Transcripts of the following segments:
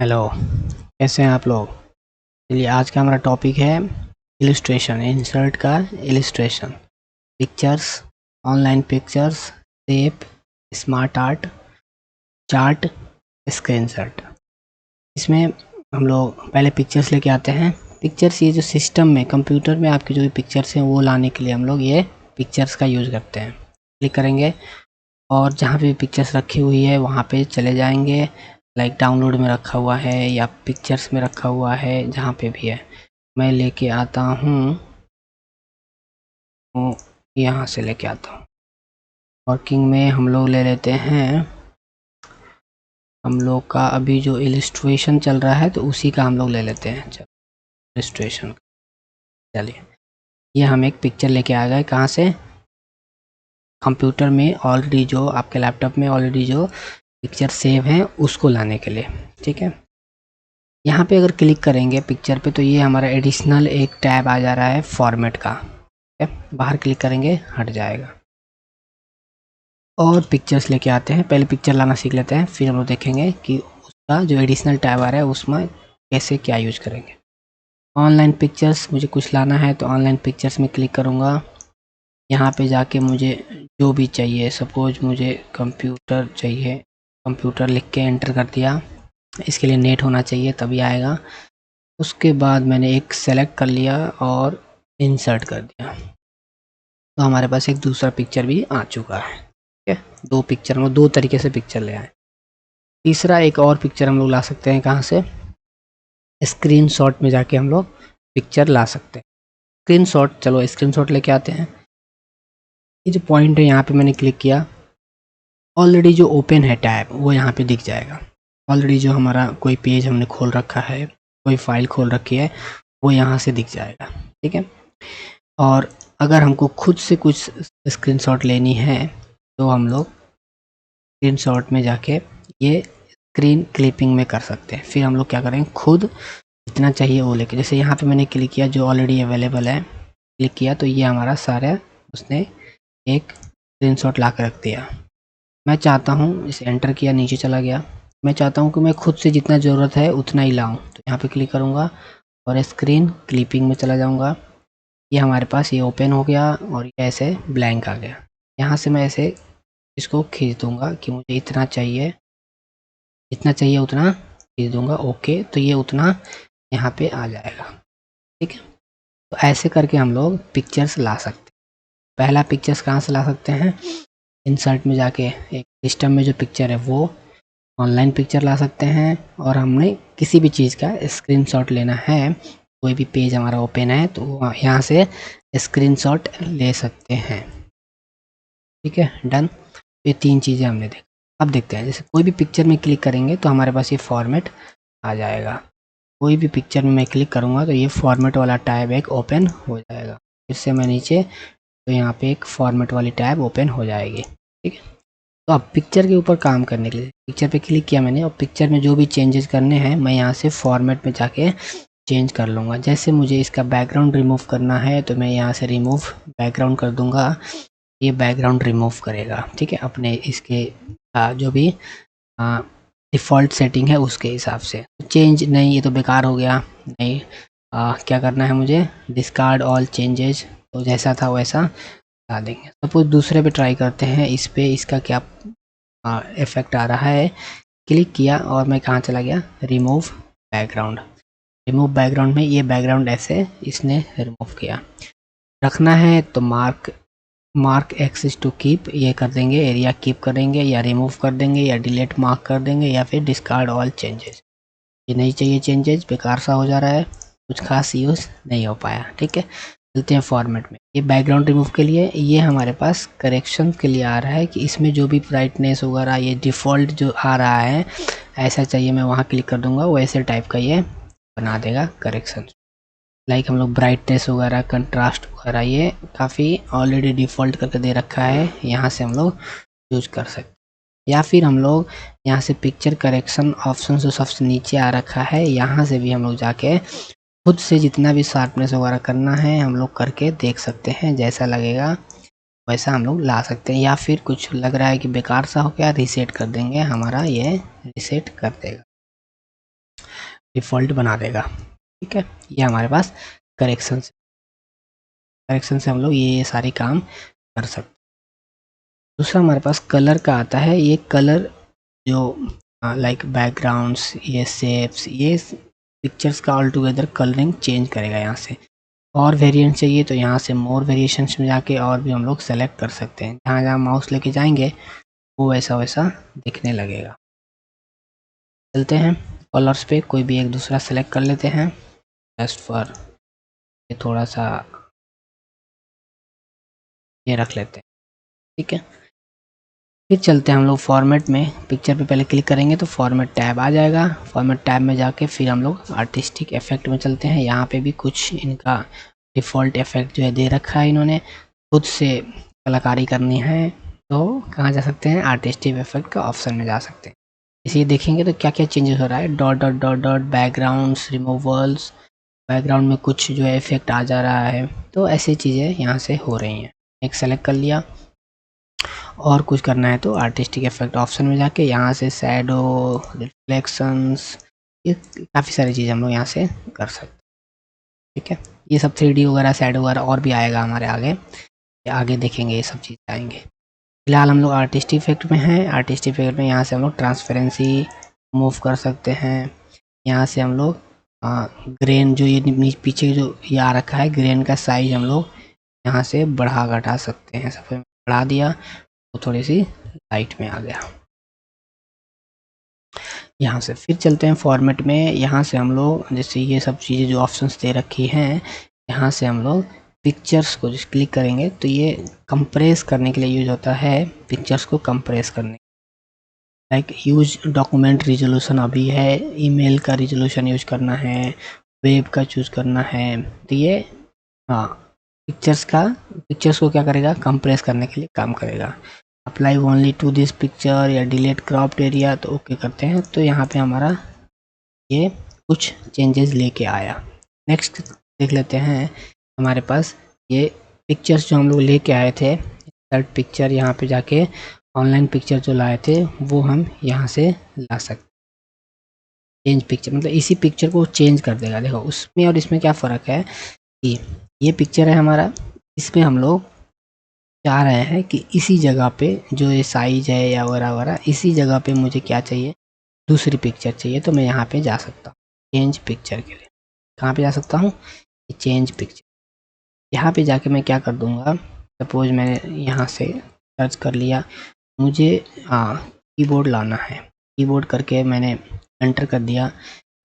Hello, कैसे हैं आप लोग। चलिए आज का हमारा टॉपिक है इलिस्ट्रेशन, इंसर्ट का illustration, pictures, online pictures, tape, smart art, chart, screenshot. इसमें हम लोग पहले पिक्चर्स लेके आते हैं। पिक्चर्स ये जो सिस्टम में कंप्यूटर में आपके जो भी पिक्चर्स हैं वो लाने के लिए हम लोग ये पिक्चर्स का यूज़ करते हैं। क्लिक करेंगे और जहाँ पे पिक्चर्स रखी हुई है वहाँ पे चले जाएंगे। लाइक डाउनलोड में रखा हुआ है या पिक्चर्स में रखा हुआ है, जहाँ पे भी है मैं लेके आता हूँ। यहाँ से लेके आता हूँ। वर्किंग में हम लोग ले लेते हैं। हम लोग का अभी जो इलिस्ट्रेशन चल रहा है तो उसी का हम लोग ले लेते हैं। चलो इलिस्ट्रेशन, चलिए ये हम एक पिक्चर लेके आ गए। कहाँ से? कंप्यूटर में ऑलरेडी जो आपके लैपटॉप में ऑलरेडी जो पिक्चर सेव हैं उसको लाने के लिए। ठीक है, यहाँ पे अगर क्लिक करेंगे पिक्चर पे तो ये हमारा एडिशनल एक टैब आ जा रहा है फॉर्मेट का। ठीक है, बाहर क्लिक करेंगे हट जाएगा और पिक्चर्स लेके आते हैं। पहले पिक्चर लाना सीख लेते हैं, फिर हम लोग देखेंगे कि उसका जो एडिशनल टैब आ रहा है उसमें कैसे क्या यूज करेंगे। ऑनलाइन पिक्चर्स मुझे कुछ लाना है तो ऑनलाइन पिक्चर्स में क्लिक करूँगा। यहाँ पे जाके मुझे जो भी चाहिए, सपोज मुझे कंप्यूटर चाहिए, कंप्यूटर लिख के एंटर कर दिया। इसके लिए नेट होना चाहिए तभी आएगा। उसके बाद मैंने एक सेलेक्ट कर लिया और इंसर्ट कर दिया तो हमारे पास एक दूसरा पिक्चर भी आ चुका है। ठीक है, दो पिक्चर, हम दो तरीके से पिक्चर ले आए। तीसरा एक और पिक्चर हम लोग ला सकते हैं। कहाँ से? स्क्रीनशॉट में जाके हम लोग पिक्चर ला सकते हैं। स्क्रीनशॉट, चलो स्क्रीनशॉट लेके आते हैं। ये जो पॉइंट है यहाँ पे मैंने क्लिक किया, ऑलरेडी जो ओपन है टैब वो यहाँ पे दिख जाएगा। ऑलरेडी जो हमारा कोई पेज हमने खोल रखा है, कोई फाइल खोल रखी है, वो यहाँ से दिख जाएगा। ठीक है, और अगर हमको खुद से कुछ स्क्रीनशॉट लेनी है तो हम लोग स्क्रीनशॉट में जाके ये स्क्रीन क्लिपिंग में कर सकते हैं। फिर हम लोग क्या करेंगे, खुद जितना चाहिए वो लेके, जैसे यहाँ पे मैंने क्लिक किया जो ऑलरेडी अवेलेबल है, क्लिक किया तो ये हमारा सारा उसने एक स्क्रीनशॉट ला कर रख दिया। मैं चाहता हूँ, इसे एंटर किया, नीचे चला गया। मैं चाहता हूँ कि मैं खुद से जितना ज़रूरत है उतना ही लाऊं तो यहाँ पे क्लिक करूँगा और स्क्रीन क्लिपिंग में चला जाऊँगा। ये हमारे पास ये ओपन हो गया और ये ऐसे ब्लैंक आ गया। यहाँ से मैं ऐसे इसको खींच दूँगा कि मुझे इतना चाहिए, जितना चाहिए उतना खींच दूँगा। ओके, तो ये उतना यहाँ पे आ जाएगा। ठीक है, तो ऐसे करके हम लोग पिक्चर्स ला सकते हैं। पहला पिक्चर्स कहाँ से ला सकते हैं? इंसर्ट में जाके एक सिस्टम में जो पिक्चर है वो ऑनलाइन पिक्चर ला सकते हैं, और हमने किसी भी चीज़ का स्क्रीनशॉट लेना है, कोई भी पेज हमारा ओपन है तो यहाँ से स्क्रीनशॉट ले सकते हैं। ठीक है, डन। ये तीन चीज़ें हमने देखा। अब देखते हैं, जैसे कोई भी पिक्चर में क्लिक करेंगे तो हमारे पास ये फॉर्मेट आ जाएगा। कोई भी पिक्चर में मैं क्लिक करूँगा तो ये फॉर्मेट वाला टैब एक ओपन हो जाएगा। फिर से मैं नीचे, तो यहाँ पे एक फॉर्मेट वाली टैब ओपन हो जाएगी। ठीक है, तो अब पिक्चर के ऊपर काम करने के लिए पिक्चर पे क्लिक किया मैंने, और पिक्चर में जो भी चेंजेस करने हैं मैं यहाँ से फॉर्मेट में जाके चेंज कर लूँगा। जैसे मुझे इसका बैकग्राउंड रिमूव करना है तो मैं यहाँ से रिमूव बैकग्राउंड कर दूँगा, ये बैकग्राउंड रिमूव करेगा। ठीक है, अपने इसके जो भी डिफ़ॉल्ट सेटिंग है उसके हिसाब से। चेंज नहीं, ये तो बेकार हो गया। नहीं, क्या करना है मुझे? डिस्कार्ड ऑल चेंजेस, तो जैसा था वैसा ला देंगे। सपोज दूसरे पे ट्राई करते हैं, इस पे इसका क्या इफेक्ट आ रहा है। क्लिक किया और मैं कहाँ चला गया? Remove background. रिमूव बैकग्राउंड में ये बैकग्राउंड ऐसे इसने रिमूव किया। रखना है तो मार्क एक्सिस टू कीप ये कर देंगे, एरिया कीप करेंगे या रिमूव कर देंगे या डिलीट मार्क कर देंगे या फिर डिस्कार्ड ऑल चेंजेस। ये नहीं चाहिए चेंजेस, बेकार सा हो जा रहा है, कुछ खास यूज़ नहीं हो पाया। ठीक है, चलते हैं फॉर्मेट में। ये बैकग्राउंड रिमूव के लिए, ये हमारे पास करेक्शन के लिए आ रहा है कि इसमें जो भी ब्राइटनेस वगैरह ये डिफ़ॉल्ट जो आ रहा है ऐसा चाहिए, मैं वहाँ क्लिक कर दूंगा, वैसे टाइप का ये बना देगा करेक्शन। लाइक हम लोग ब्राइटनेस वगैरह, कंट्रास्ट वगैरह ये काफ़ी ऑलरेडी डिफ़ॉल्ट करके दे रखा है, यहाँ से हम लोग यूज कर सकते हैं। या फिर हम लोग यहाँ से पिक्चर करेक्शन ऑप्शन जो सबसे नीचे आ रखा है, यहाँ से भी हम लोग जाके खुद से जितना भी शार्पनेस वगैरह करना है हम लोग करके देख सकते हैं। जैसा लगेगा वैसा हम लोग ला सकते हैं, या फिर कुछ लग रहा है कि बेकार सा हो गया, रीसेट कर देंगे, हमारा ये रीसेट कर देगा। डिफ़ॉल्ट बना देगा। ठीक है, ये हमारे पास करेक्शन से हम लोग ये सारे काम कर सकते। दूसरा हमारे पास कलर का आता है। ये कलर जो लाइक बैकग्राउंड्स, ये शेप्स, ये पिक्चर्स का ऑल टुगेदर कलरिंग चेंज करेगा। यहाँ से और वेरिएंट चाहिए तो यहाँ से मोर वेरिएशंस में जाके और भी हम लोग सेलेक्ट कर सकते हैं। जहाँ जहाँ माउस लेके जाएंगे वो वैसा वैसा दिखने लगेगा। चलते हैं कलर्स पे, कोई भी एक दूसरा सेलेक्ट कर लेते हैं। जस्ट फॉर ये थोड़ा सा ये रख लेते हैं। ठीक है, फिर चलते हैं हम लोग फॉर्मेट में। पिक्चर पे पहले क्लिक करेंगे तो फॉर्मेट टैब आ जाएगा। फॉर्मेट टैब में जाके फिर हम लोग आर्टिस्टिक इफेक्ट में चलते हैं। यहाँ पे भी कुछ इनका डिफ़ॉल्ट इफेक्ट जो है दे रखा है इन्होंने। खुद से कलाकारी करनी है तो कहाँ जा सकते हैं, आर्टिस्टिक इफेक्ट का ऑप्शन में जा सकते हैं। इसे देखेंगे तो क्या क्या चेंजेस हो रहा है। Dot dot dot dot backgrounds, removals, background में कुछ जो है इफेक्ट आ जा रहा है। तो ऐसी चीज़ें यहाँ से हो रही हैं। एक सेलेक्ट कर लिया और कुछ करना है तो आर्टिस्टिक इफेक्ट ऑप्शन में जाके यहाँ से शैडो, रिफ्लेक्शंस, ये काफ़ी सारी चीज़ें हम लोग यहाँ से कर सकते हैं। ठीक है, ये सब 3D वगैरह, शैडो वगैरह और भी आएगा हमारे आगे, आगे देखेंगे ये सब चीज़ आएंगे। फिलहाल हम लोग आर्टिस्टिक इफेक्ट में हैं। आर्टिस्टिक इफेक्ट में यहाँ से हम लोग ट्रांसपेरेंसी मूव कर सकते हैं। यहाँ से हम लोग ग्रेन जो ये पीछे जो ये आ रखा है, ग्रेन का साइज हम लोग यहाँ से बढ़ा घटा सकते हैं। सब बढ़ा दिया तो थोड़ी सी लाइट में आ गया। यहाँ से फिर चलते हैं फॉर्मेट में। यहाँ से हम लोग जैसे ये सब चीज़ें जो ऑप्शंस दे रखी हैं, यहाँ से हम लोग पिक्चर्स को जो क्लिक करेंगे तो ये कंप्रेस करने के लिए यूज होता है। पिक्चर्स को कंप्रेस करने, लाइक यूज डॉक्यूमेंट रिजोल्यूशन अभी है, ईमेल का रिजोल्यूशन यूज करना है, वेब का चूज करना है। तो ये हाँ पिक्चर्स को क्या करेगा, कंप्रेस करने के लिए काम करेगा। Apply only to this picture या डिलीट क्रॉप्ड एरिया, तो ओके करते हैं। तो यहाँ पे हमारा ये कुछ चेंजेस लेके आया। नेक्स्ट देख लेते हैं हमारे पास ये पिक्चर्स जो हम लोग लेके आए थे। थर्ड पिक्चर यहाँ पे जाके ऑनलाइन पिक्चर जो लाए थे वो हम यहाँ से ला सकते। चेंज पिक्चर मतलब इसी पिक्चर को चेंज कर देगा। देखो उसमें और इसमें क्या फ़र्क है कि ये पिक्चर है हमारा, इसमें हम लोग चाह रहे हैं कि इसी जगह पे जो ये साइज है या वगैरह वगैरह, इसी जगह पे मुझे क्या चाहिए, दूसरी पिक्चर चाहिए। तो मैं यहाँ पे जा सकता हूँ चेंज पिक्चर के लिए। कहाँ पे जा सकता हूँ, चेंज पिक्चर। यहाँ पे जाके मैं क्या कर दूँगा, सपोज मैंने यहाँ से सर्च कर लिया, मुझे कीबोर्ड लाना है। कीबोर्ड करके मैंने एंटर कर दिया।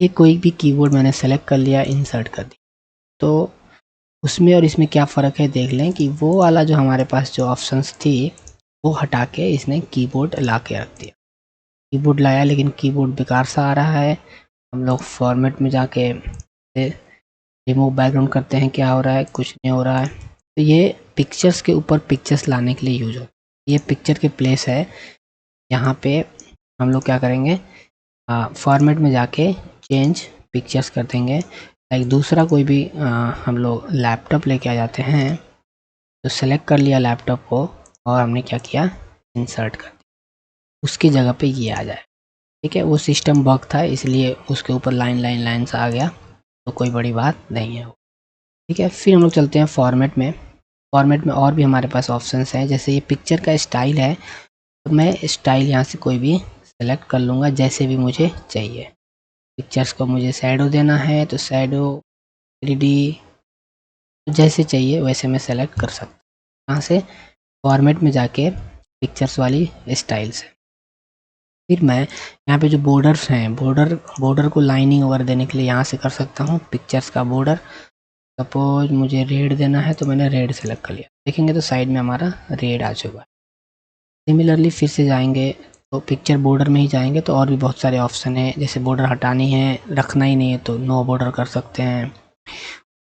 ये कोई भी कीबोर्ड मैंने सेलेक्ट कर लिया, इंसर्ट कर दिया। तो उसमें और इसमें क्या फ़र्क है देख लें कि वो वाला जो हमारे पास जो ऑप्शंस थी वो हटा के इसने कीबोर्ड ला के रख दिया। कीबोर्ड लाया लेकिन कीबोर्ड बेकार सा आ रहा है। हम लोग फॉर्मेट में जाके रिमूव बैकग्राउंड करते हैं, क्या हो रहा है, कुछ नहीं हो रहा है। तो ये पिक्चर्स के ऊपर पिक्चर्स लाने के लिए यूज होता है। ये पिक्चर के प्लेस है। यहाँ पे हम लोग क्या करेंगे, फॉर्मेट में जाके चेंज पिक्चर्स कर देंगे। लाइक दूसरा कोई भी हम लोग लैपटॉप लेके आ जाते हैं तो सेलेक्ट कर लिया लैपटॉप को और हमने क्या किया, इंसर्ट कर दिया, उसकी जगह पे ये आ जाए। ठीक है, वो सिस्टम बग था इसलिए उसके ऊपर लाइन सा आ गया, तो कोई बड़ी बात नहीं है। ठीक है, फिर हम लोग चलते हैं फॉर्मेट में। फॉर्मेट में और भी हमारे पास ऑप्शंस हैं। जैसे ये पिक्चर का स्टाइल है तो मैं स्टाइल यहाँ से कोई भी सेलेक्ट कर लूँगा जैसे भी मुझे चाहिए। पिक्चर्स को मुझे शैडो देना है तो शैडो, 3D, जैसे चाहिए वैसे मैं सेलेक्ट कर सकता हूँ। यहाँ से फॉर्मेट में जाके पिक्चर्स वाली स्टाइल से फिर मैं यहाँ पे जो बॉर्डर्स हैं, बॉर्डर को लाइनिंग वगैरह देने के लिए यहाँ से कर सकता हूँ पिक्चर्स का बॉर्डर। सपोज मुझे रेड देना है तो मैंने रेड सेलेक्ट कर लिया। देखेंगे तो साइड में हमारा रेड आ चुका है। सिमिलरली फिर से जाएंगे तो पिक्चर बॉर्डर में ही जाएंगे तो और भी बहुत सारे ऑप्शन है। जैसे बॉर्डर हटानी है, रखना ही नहीं है तो नो बॉर्डर कर सकते हैं।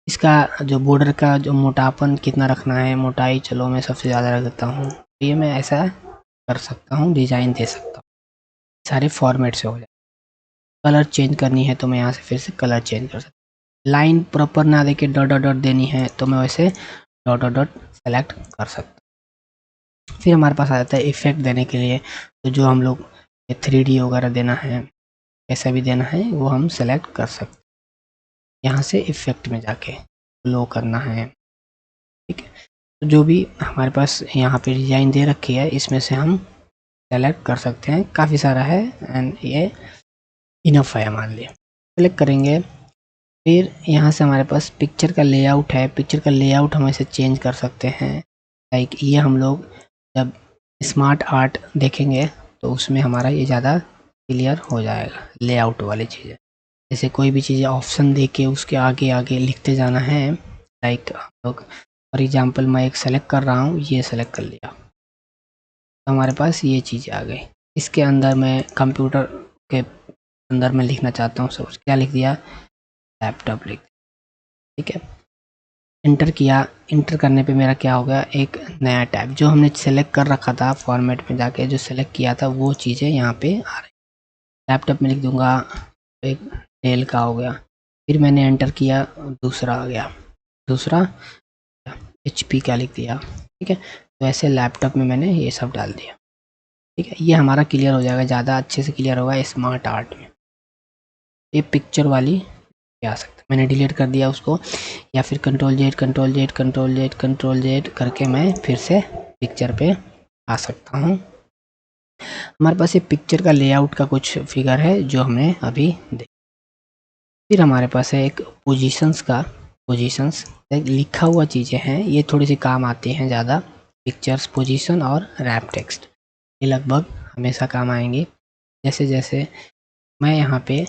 इसका जो बॉर्डर का जो मोटापन कितना रखना है, मोटाई चलो मैं सबसे ज़्यादा रख देता हूँ। तो ये मैं ऐसा कर सकता हूँ, डिज़ाइन दे सकता हूँ। सारे फॉर्मेट से हो जाए। कलर चेंज करनी है तो मैं यहाँ से फिर से कलर चेंज कर सकता हूँ। लाइन प्रॉपर ना दे के डॉट डॉट डॉट देनी है तो मैं वैसे डॉट डॉट डॉट सेलेक्ट कर सकता हूँ। फिर हमारे पास आ जाता है इफेक्ट देने के लिए। तो जो हम लोग 3D वगैरह देना है, कैसा भी देना है वो हम सेलेक्ट कर सकते हैं। यहाँ से इफ़ेक्ट में जाके लो करना है, ठीक है। तो जो भी हमारे पास यहाँ पे डिज़ाइन दे रखी है इसमें से हम सेलेक्ट कर सकते हैं, काफ़ी सारा है एंड ये इनफ है हमारे लिए। सेलेक्ट करेंगे, फिर यहाँ से हमारे पास पिक्चर का लेआउट है, पिक्चर का लेआउट हम इसे चेंज कर सकते हैं। लाइक ये हम लोग जब स्मार्ट आर्ट देखेंगे तो उसमें हमारा ये ज़्यादा क्लियर हो जाएगा, लेआउट वाली चीज़ें। जैसे कोई भी चीज़ें ऑप्शन दे के उसके आगे आगे लिखते जाना है। लाइक हम लोग फॉर एग्जांपल मैं एक सेलेक्ट कर रहा हूँ, ये सेलेक्ट कर लिया तो हमारे पास ये चीज़ें आ गई। इसके अंदर मैं कंप्यूटर के अंदर में लिखना चाहता हूँ, सब क्या लिख दिया, लैपटॉप लिख, ठीक है। इंटर किया, इंटर करने पे मेरा क्या हो गया, एक नया टैब जो हमने सेलेक्ट कर रखा था फॉर्मेट में जाके, जो सेलेक्ट किया था वो चीज़ें यहाँ पे आ रही। लैपटॉप में लिख दूंगा, एक डेल का हो गया। फिर मैंने एंटर किया, दूसरा आ गया, दूसरा HP का लिख दिया, ठीक है। तो ऐसे लैपटॉप में मैंने ये सब डाल दिया, ठीक है। ये हमारा क्लियर हो जाएगा, ज़्यादा अच्छे से क्लियर होगा स्मार्ट आर्ट में। ये पिक्चर वाली आ सकता है, मैंने डिलीट कर दिया उसको, या फिर control Z control Z control Z control Z करके मैं फिर से पिक्चर पे आ सकता हूँ। हमारे पास ये पिक्चर का लेआउट का कुछ फिगर है जो हमने अभी देखा। फिर हमारे पास है एक पोजीशंस का, पोजीशंस लिखा हुआ चीज़ें हैं, ये थोड़ी सी काम आती हैं ज़्यादा। पिक्चर्स, पोजीशन और रैप टेक्स्ट ये लगभग हमेशा काम आएंगे। जैसे जैसे मैं यहाँ पे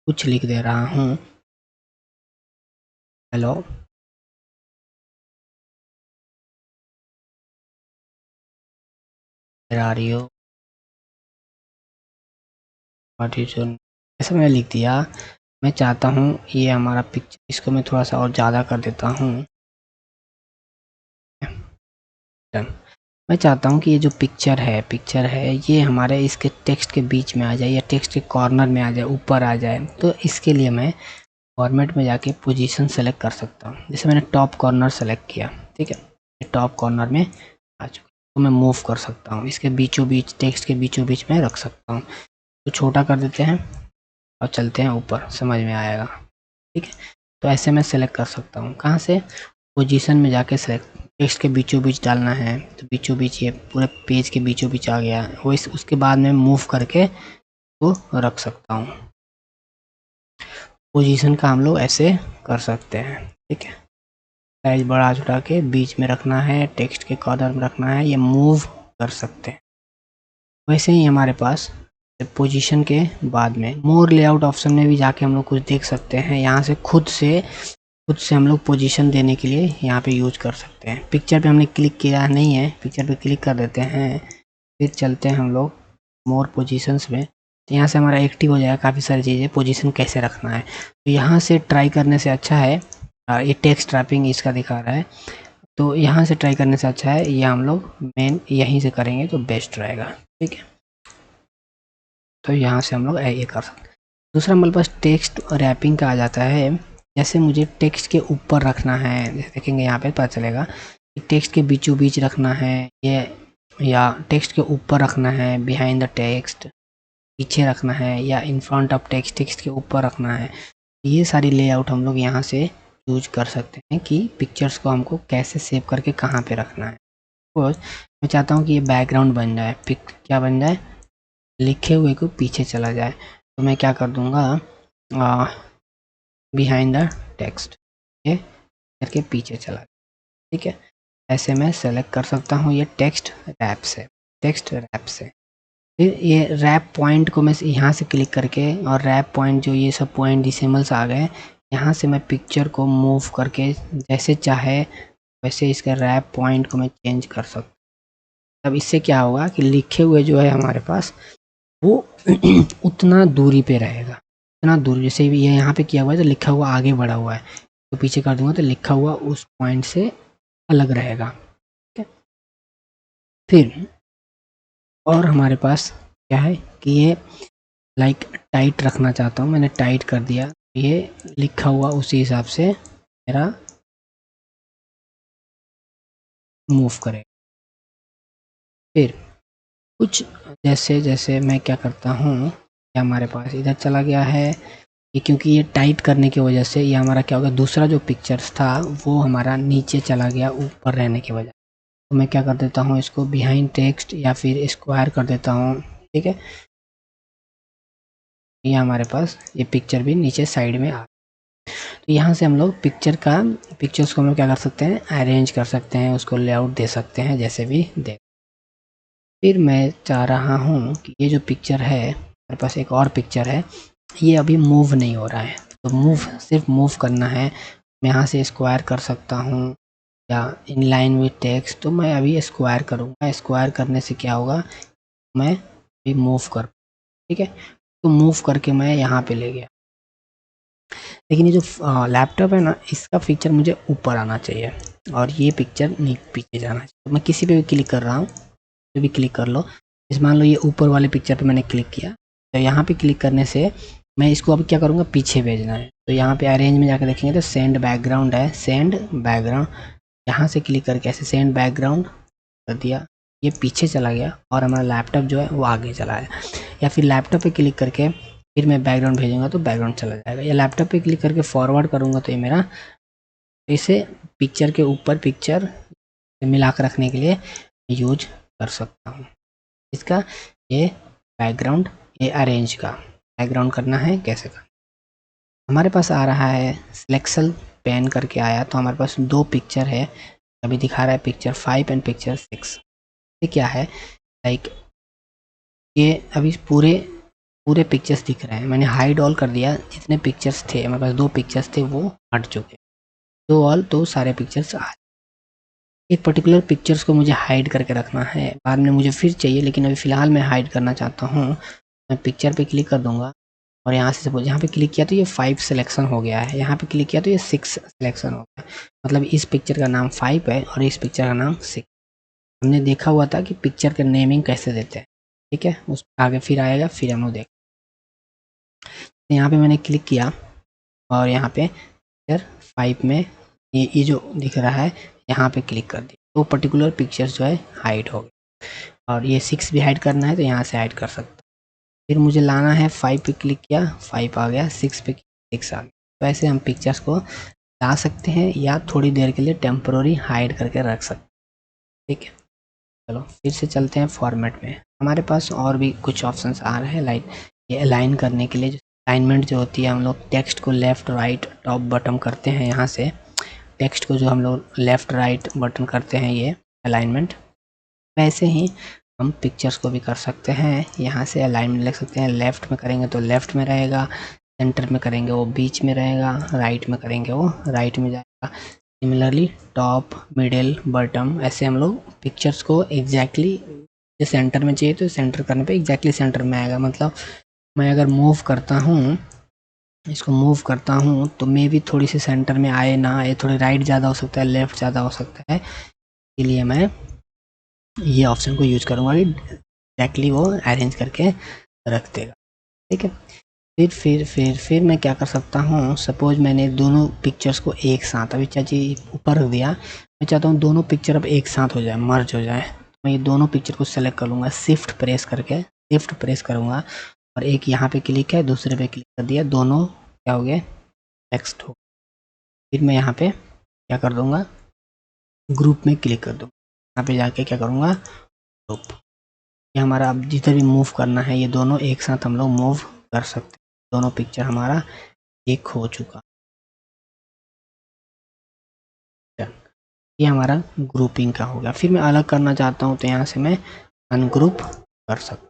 कुछ लिख दे रहा हूँ, हेलो, आर यू, ऐसा मैंने लिख दिया। मैं चाहता हूँ ये हमारा पिक्चर, इसको मैं थोड़ा सा और ज़्यादा कर देता हूँ। मैं चाहता हूँ कि ये जो पिक्चर है ये हमारे इसके टेक्स्ट के बीच में आ जाए या टेक्स्ट के कॉर्नर में आ जाए, ऊपर आ जाए। तो इसके लिए मैं फॉर्मेट में जाके पोजीशन सेलेक्ट कर सकता हूँ। जैसे मैंने टॉप कॉर्नर सेलेक्ट किया, ठीक है, ये टॉप कॉर्नर में आ चुका, तो मैं मूव कर सकता हूँ, इसके बीचों बीच, टेक्स्ट के बीचों बीच में रख सकता हूँ। तो छोटा कर देते हैं और चलते हैं ऊपर, समझ में आएगा, ठीक है। तो ऐसे मैं सेलेक्ट कर सकता हूँ, कहाँ से, पोजीशन में जाके सेलेक्ट, टेक्स्ट के बीचों बीच डालना है तो बीचों बीच, ये पूरे पेज के बीचों बीच आ गया वो, उसके बाद में मूव करके वो रख सकता हूँ। पोजीशन का हम लोग ऐसे कर सकते हैं, ठीक है। साइज बड़ा छोटा के बीच में रखना है, टेक्स्ट के कॉर्नर में रखना है, ये मूव कर सकते हैं। वैसे ही हमारे पास पोजीशन के बाद में मोर लेआउट ऑप्शन में भी जाके हम लोग कुछ देख सकते हैं। यहाँ से खुद से हम लोग पोजीशन देने के लिए यहाँ पे यूज कर सकते हैं। पिक्चर पे हमने क्लिक किया नहीं है, पिक्चर पे क्लिक कर देते हैं, फिर चलते हैं हम लोग मोर पोजीशंस में। तो यहाँ से हमारा एक्टिव हो जाएगा काफ़ी सारी चीज़ें, पोजीशन कैसे रखना है। तो यहाँ से ट्राई करने से अच्छा है, ये टेक्स्ट रैपिंग इसका दिखा रहा है, तो यहाँ से ट्राई करने से अच्छा है ये हम लोग मेन यहीं से करेंगे तो बेस्ट रहेगा, ठीक है। तो यहाँ से हम लोग ये कर सकते हैं। दूसरा हमारे पास टेक्स्ट रैपिंग का आ जाता है। जैसे मुझे टेक्स्ट के ऊपर रखना है, जैसे देखेंगे यहाँ पे पता चलेगा कि टेक्स्ट के बीचों बीच रखना है ये, या टेक्स्ट के ऊपर रखना है, बिहाइंड द टेक्स्ट पीछे रखना है, या in front of text, text के ऊपर रखना है। ये सारी लेआउट हम लोग यहाँ से यूज कर सकते हैं कि पिक्चर्स को हमको कैसे सेव करके कहाँ पे रखना है। सपोज मैं चाहता हूँ कि ये बैकग्राउंड बन जाए, पिक क्या बन जाए, लिखे हुए को पीछे चला जाए, तो मैं क्या कर दूंगा, बिहाइंड द टेक्स्ट ये करके पीछे चला, ठीक है। ऐसे मैं सेलेक्ट कर सकता हूँ ये टेक्स्ट रैप से, टेक्स्ट रैप से। फिर ये रैप पॉइंट को मैं यहाँ से क्लिक करके, और रैप पॉइंट जो ये सब पॉइंट डिसेमल्स आ गए, यहाँ से मैं पिक्चर को मूव करके जैसे चाहे वैसे इसका रैप पॉइंट को मैं चेंज कर सकता हूँ। अब इससे क्या होगा कि लिखे हुए जो है हमारे पास वो उतना दूरी पे रहेगा, उतना दूर, जैसे भी ये यहाँ पे किया हुआ है तो लिखा हुआ आगे बढ़ा हुआ है, तो पीछे कर दूंगा तो लिखा हुआ उस पॉइंट से अलग रहेगा, ठीक है। फिर और हमारे पास क्या है कि ये लाइक टाइट रखना चाहता हूँ, मैंने टाइट कर दिया, ये लिखा हुआ उसी हिसाब से मेरा मूव करेगा। फिर कुछ जैसे जैसे मैं क्या करता हूँ, ये हमारे पास इधर चला गया है। ये क्योंकि ये टाइट करने की वजह से ये हमारा क्या होगा, दूसरा जो पिक्चर्स था वो हमारा नीचे चला गया ऊपर रहने की वजह। तो मैं क्या कर देता हूँ, इसको बिहाइंड टेक्स्ट या फिर स्क्वायर कर देता हूँ। ठीक है, ये हमारे पास ये पिक्चर भी नीचे साइड में आ। तो यहाँ से हम लोग पिक्चर्स को हम लोग क्या कर सकते हैं, अरेंज कर सकते हैं, उसको लेआउट दे सकते हैं जैसे भी दे। फिर मैं चाह रहा हूँ कि ये जो पिक्चर है, मेरे पास एक और पिक्चर है, ये अभी मूव नहीं हो रहा है। तो सिर्फ मूव करना है। मैं यहाँ से स्क्वायर कर सकता हूँ या इन लाइन विथ टेक्स्ट। तो मैं अभी स्क्वायर करूँगा। स्क्वायर करने से क्या होगा, मैं अभी मूव कर, ठीक है। तो मूव करके मैं यहाँ पे ले गया। लेकिन ये जो लैपटॉप है ना, इसका फीचर मुझे ऊपर आना चाहिए और ये पिक्चर पीछे जाना चाहिए। तो मैं किसी पे भी क्लिक कर रहा हूँ, जो भी क्लिक कर लो। इस मान लो ये ऊपर वाले पिक्चर पे मैंने क्लिक किया, तो यहाँ पे क्लिक करने से मैं इसको अब क्या करूँगा, पीछे भेजना है। तो यहाँ पे अरेंज में जाकर देखेंगे तो सेंड बैकग्राउंड है, सेंड बैकग्राउंड। यहाँ से क्लिक करके ऐसे सेंड बैकग्राउंड कर दिया, ये पीछे चला गया और हमारा लैपटॉप जो है वो आगे चला है। या फिर लैपटॉप पे क्लिक करके फिर मैं बैकग्राउंड भेजूंगा तो बैकग्राउंड चला जाएगा। या लैपटॉप पे क्लिक करके फॉरवर्ड करूँगा तो ये मेरा, इसे पिक्चर के ऊपर पिक्चर मिला कर रखने के लिए यूज कर सकता हूँ इसका। ये बैकग्राउंड, ये अरेंज का बैकग्राउंड करना है कैसे का। हमारे पास आ रहा है सिलेक्शन पेन करके आया, तो हमारे पास दो पिक्चर है। अभी दिखा रहा है पिक्चर 5 एंड पिक्चर 6। ये क्या है, लाइक ये अभी पूरे पूरे पिक्चर्स दिख रहे हैं। मैंने हाइड ऑल कर दिया, जितने पिक्चर्स थे हमारे पास, दो पिक्चर्स थे वो हट चुके। दो ऑल तो सारे पिक्चर्स आ। एक पर्टिकुलर पिक्चर्स को मुझे हाइड करके रखना है, बाद में मुझे फिर चाहिए, लेकिन अभी फ़िलहाल मैं हाइड करना चाहता हूँ। मैं पिक्चर पे क्लिक कर दूंगा और यहाँ से सपोज यहाँ पे क्लिक किया तो ये 5 सिलेक्शन हो गया है, यहाँ पे क्लिक किया तो ये 6 सिलेक्शन हो गया। मतलब इस पिक्चर का नाम 5 है और इस पिक्चर का नाम 6। हमने देखा हुआ था कि पिक्चर का नेमिंग कैसे देते हैं, ठीक है, उस आगे फिर आएगा, फिर हम लोग देख। यहाँ पे मैंने क्लिक किया और यहाँ पे पिक्चर 5 में ये जो दिख रहा है यहाँ पे क्लिक कर दिया, तो पर्टिकुलर पिक्चर्स जो है हाइड हो गए। और ये 6 भी हाइड करना है तो यहाँ से हाइड कर सकते। फिर मुझे लाना है 5 पे क्लिक किया, 5 आ गया, 6 पे 6 आ गया। तो ऐसे हम पिक्चर्स को ला सकते हैं या थोड़ी देर के लिए टेम्पररी हाइड करके रख सकते हैं, ठीक है। चलो फिर से चलते हैं फॉर्मेट में। हमारे पास और भी कुछ ऑप्शंस आ रहे हैं, लाइक ये अलाइन करने के लिए। अलाइनमेंट जो होती है, हम लोग टेक्स्ट को लेफ़्ट राइट टॉप बटन करते हैं। यहाँ से टेक्स्ट को जो हम लोग लेफ़्ट राइट बटन करते हैं, ये अलाइनमेंट। वैसे ही हम पिक्चर्स को भी कर सकते हैं। यहाँ से अलाइनमेंट लिख सकते हैं, लेफ़्ट में करेंगे तो लेफ़्ट में रहेगा, सेंटर में करेंगे वो बीच में रहेगा, राइट में करेंगे वो राइट में जाएगा। सिमिलरली टॉप, मिडिल, बॉटम, ऐसे हम लोग पिक्चर्स को एग्जैक्टली सेंटर में चाहिए तो सेंटर करने पे एग्जैक्टली सेंटर में आएगा। मतलब मैं अगर मूव करता हूँ, इसको मूव करता हूँ तो मे भी थोड़ी सी सेंटर में आए ना आए, थोड़ी राइट ज़्यादा हो सकता है, लेफ़्ट ज़्यादा हो सकता है। इसलिए मैं ये ऑप्शन को यूज करूँगा कि एग्जैक्टली वो अरेंज करके रख देगा, ठीक है। फिर मैं क्या कर सकता हूँ, सपोज मैंने दोनों पिक्चर्स को एक साथ, अभी चाची ऊपर रख दिया, मैं चाहता हूँ दोनों पिक्चर अब एक साथ हो जाए, मर्ज हो जाए। मैं ये दोनों पिक्चर को सेलेक्ट कर लूँगा, शिफ्ट प्रेस करूँगा और एक यहाँ पे क्लिक है, दूसरे पे क्लिक कर दिया, दोनों क्या हो गए, टेक्स्ट हो। फिर मैं यहाँ पे क्या कर दूँगा, ग्रुप में क्लिक कर दूँगा। यहाँ पे जाके क्या करूँगा, ग्रुप। ये हमारा अब जिधर भी मूव करना है, ये दोनों एक साथ हम लोग मूव कर सकते हैं। दोनों पिक्चर हमारा एक हो चुका। ये हमारा ग्रुपिंग का हो गया। फिर मैं अलग करना चाहता हूँ तो यहाँ से मैं अनग्रुप कर सकता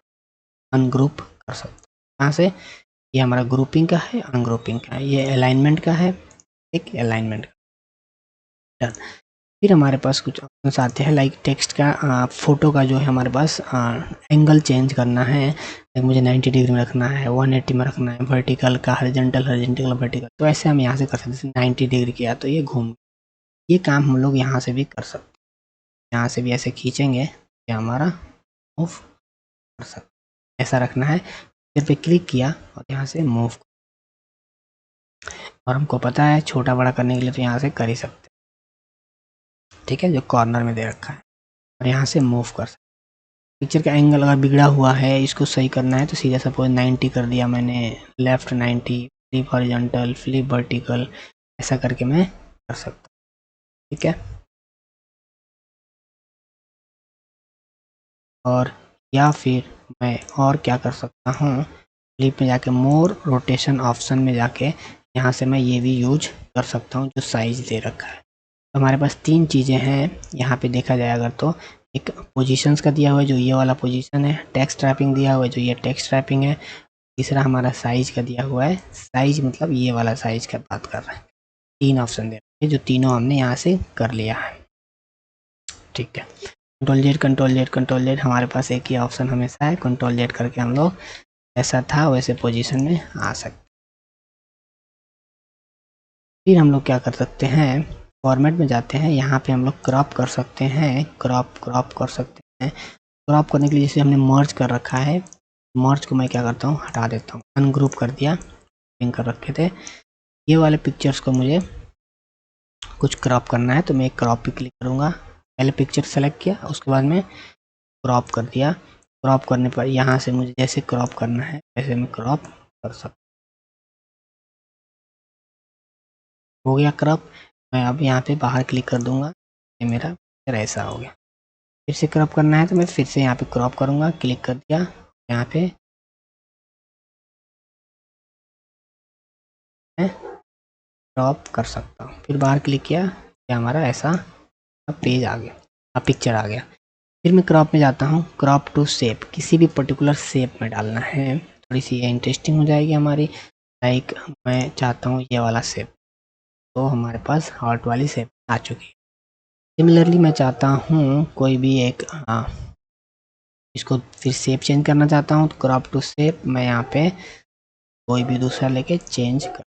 यहाँ से। ये हमारा ग्रुपिंग का है, अनग्रुपिंग का है, ये अलाइनमेंट का है, एक अलाइनमेंट का। डन। फिर हमारे पास कुछ ऑप्शंस आते हैं, लाइक टेक्स्ट का, फोटो का जो है हमारे पास एंगल चेंज करना है। लाइक मुझे 90 डिग्री में रखना है, 180 में रखना है, वर्टिकल का हॉरिजॉन्टल वर्टिकल। तो ऐसे हम यहाँ से कर सकते हैं। जैसे 90 डिग्री किया तो ये घूम, ये काम हम लोग यहाँ से भी कर सकते हैं। यहाँ से भी ऐसे खींचेंगे, ये हमारा मूव कर सकते, ऐसा रखना है। फिर पे क्लिक किया और यहाँ से मूव, और हमको पता है छोटा बड़ा करने के लिए तो यहाँ से कर ही सकते हैं, ठीक है, जो कॉर्नर में दे रखा है, और यहाँ से मूव कर सकते। पिक्चर का एंगल अगर बिगड़ा हुआ है, इसको सही करना है तो सीधा सपोज 90 कर दिया मैंने, left 90, flip horizontal, flip vertical, ऐसा करके मैं कर सकता हूँ। ठीक है, और या फिर मैं और क्या कर सकता हूँ, फ्लिप में जाके मोर रोटेशन ऑप्शन में जाके यहाँ से मैं ये भी यूज कर सकता हूँ जो साइज दे रखा है। तो हमारे पास तीन चीज़ें हैं यहाँ पे देखा जाए अगर तो, एक पोजीशंस का दिया हुआ है जो ये वाला पोजीशन है, टेक्स्ट रैपिंग दिया हुआ है जो ये टेक्स्ट रैपिंग है, तीसरा हमारा साइज का दिया हुआ है, साइज मतलब ये वाला साइज का बात कर रहे हैं। तीन ऑप्शन दे रहे हैं जो तीनों हमने यहाँ से कर लिया है। ठीक है, control Z control Z control Z, हमारे पास एक ही ऑप्शन हमेशा है, कंट्रोल जेड करके हम लोग ऐसा था वैसे पोजीशन में आ सकते। फिर हम लोग क्या कर सकते हैं, फॉर्मेट में जाते हैं, यहाँ पे हम लोग क्रॉप कर सकते हैं, क्रॉप क्रॉप कर सकते हैं। क्रॉप करने के लिए जैसे हमने मर्ज कर रखा है, मर्ज को मैं क्या करता हूँ हटा देता हूँ, अनग्रुप कर दिया, पिन कर रखे थे। ये वाले पिक्चर्स को मुझे कुछ क्रॉप करना है तो मैं क्रॉप पे क्लिक करूँगा, पहले पिक्चर सेलेक्ट किया उसके बाद में क्रॉप कर दिया। क्रॉप करने पर यहाँ से मुझे जैसे क्रॉप करना है वैसे मैं क्रॉप कर सकता हूँ। हो गया क्रॉप, मैं अब यहाँ पे बाहर क्लिक कर दूंगा, ये मेरा पिक्चर ऐसा हो गया। फिर से क्रॉप करना है तो मैं फिर से यहाँ पे क्रॉप करूँगा, क्लिक कर दिया, यहाँ पे मैं क्रॉप कर सकता हूँ, फिर बाहर क्लिक किया, ये हमारा ऐसा पेज आ गया, पिक्चर आ गया। फिर मैं क्रॉप में जाता हूँ, क्रॉप टू शेप, किसी भी पर्टिकुलर शेप में डालना है, थोड़ी सी ये इंटरेस्टिंग हो जाएगी हमारी। लाइक मैं चाहता हूँ ये वाला शेप, तो हमारे पास हार्ट वाली शेप आ चुकी है। सिमिलरली मैं चाहता हूँ कोई भी एक इसको फिर शेप चेंज करना चाहता हूँ तो क्रॉप टू शेप, मैं यहाँ पे कोई भी दूसरा लेके चेंज कर,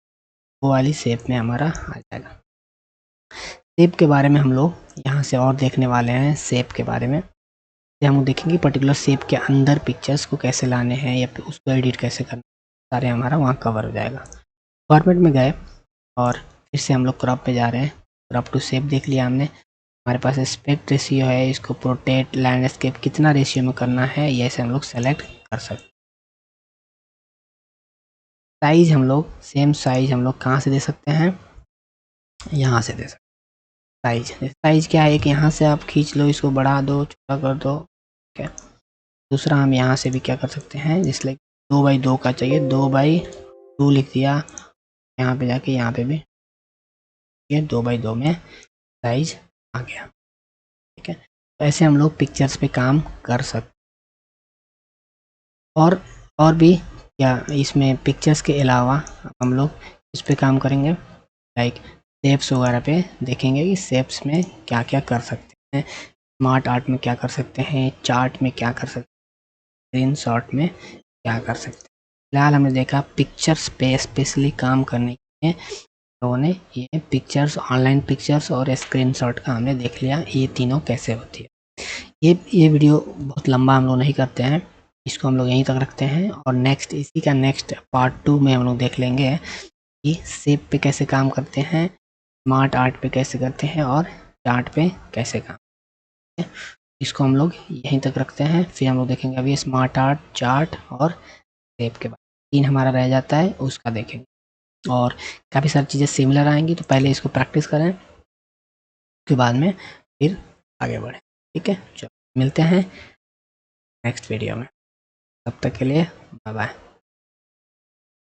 वो वाली शेप में हमारा आ जाएगा। शेप के बारे में हम लोग यहाँ से और देखने वाले हैं, शेप के बारे में हम लोग देखेंगे पर्टिकुलर शेप के अंदर पिक्चर्स को कैसे लाने हैं या फिर उसको एडिट कैसे करना, सारे हमारा वहाँ कवर हो जाएगा। फॉर्मेट में गए और फिर से हम लोग क्रॉप पे जा रहे हैं, क्रॉप टू शेप देख लिया हमने। हमारे पास एस्पेक्ट रेशियो है, इसको प्रोटेक्ट लैंडस्केप कितना रेशियो में करना है ये से हम लोग सेलेक्ट कर सकते। साइज हम लोग सेम साइज हम लोग कहाँ से दे सकते हैं, यहाँ से दे सकते। साइज साइज क्या है कि यहाँ से आप खींच लो, इसको बढ़ा दो छोटा कर दो। ठीक है, दूसरा हम यहाँ से भी क्या कर सकते हैं, जिसलिए 2x2 का चाहिए 2x2 लिख दिया, यहाँ पे जाके यहाँ पे भी ये 2x2 में साइज आ गया। ठीक है, तो ऐसे हम लोग पिक्चर्स पे काम कर सकते। और भी क्या इसमें पिक्चर्स के अलावा हम लोग इस पे काम करेंगे, लाइक शेप्स वगैरह पे देखेंगे कि शेप्स में क्या क्या कर सकते हैं, स्मार्ट आर्ट में क्या कर सकते हैं, चार्ट में क्या कर सकते हैं, स्क्रीन शॉट में क्या कर सकते हैं। फिलहाल हमने देखा पिक्चर्स पे स्पेशली काम करने के लिए लोगों ने ये पिक्चर्स, ऑनलाइन पिक्चर्स और स्क्रीनशॉट का हमने देख लिया ये तीनों कैसे होती है। ये वीडियो बहुत लंबा हम लोग नहीं करते हैं, इसको हम लोग यहीं तक रखते हैं और नेक्स्ट इसी का नेक्स्ट पार्ट 2 में हम लोग देख लेंगे कि शेप पे कैसे काम करते हैं, स्मार्ट आर्ट पे कैसे करते हैं और चार्ट पे कैसे काम करते हैं। इसको हम लोग यहीं तक रखते हैं, फिर हम लोग देखेंगे अभी स्मार्ट आर्ट, चार्ट और शेप के बाद तीन हमारा रह जाता है उसका देखेंगे। और काफ़ी सारी चीज़ें सिमिलर आएंगी तो पहले इसको प्रैक्टिस करें, उसके बाद में फिर आगे बढ़ें। ठीक है, चलो मिलते हैं नेक्स्ट वीडियो में, तब तक के लिए बाय बाय।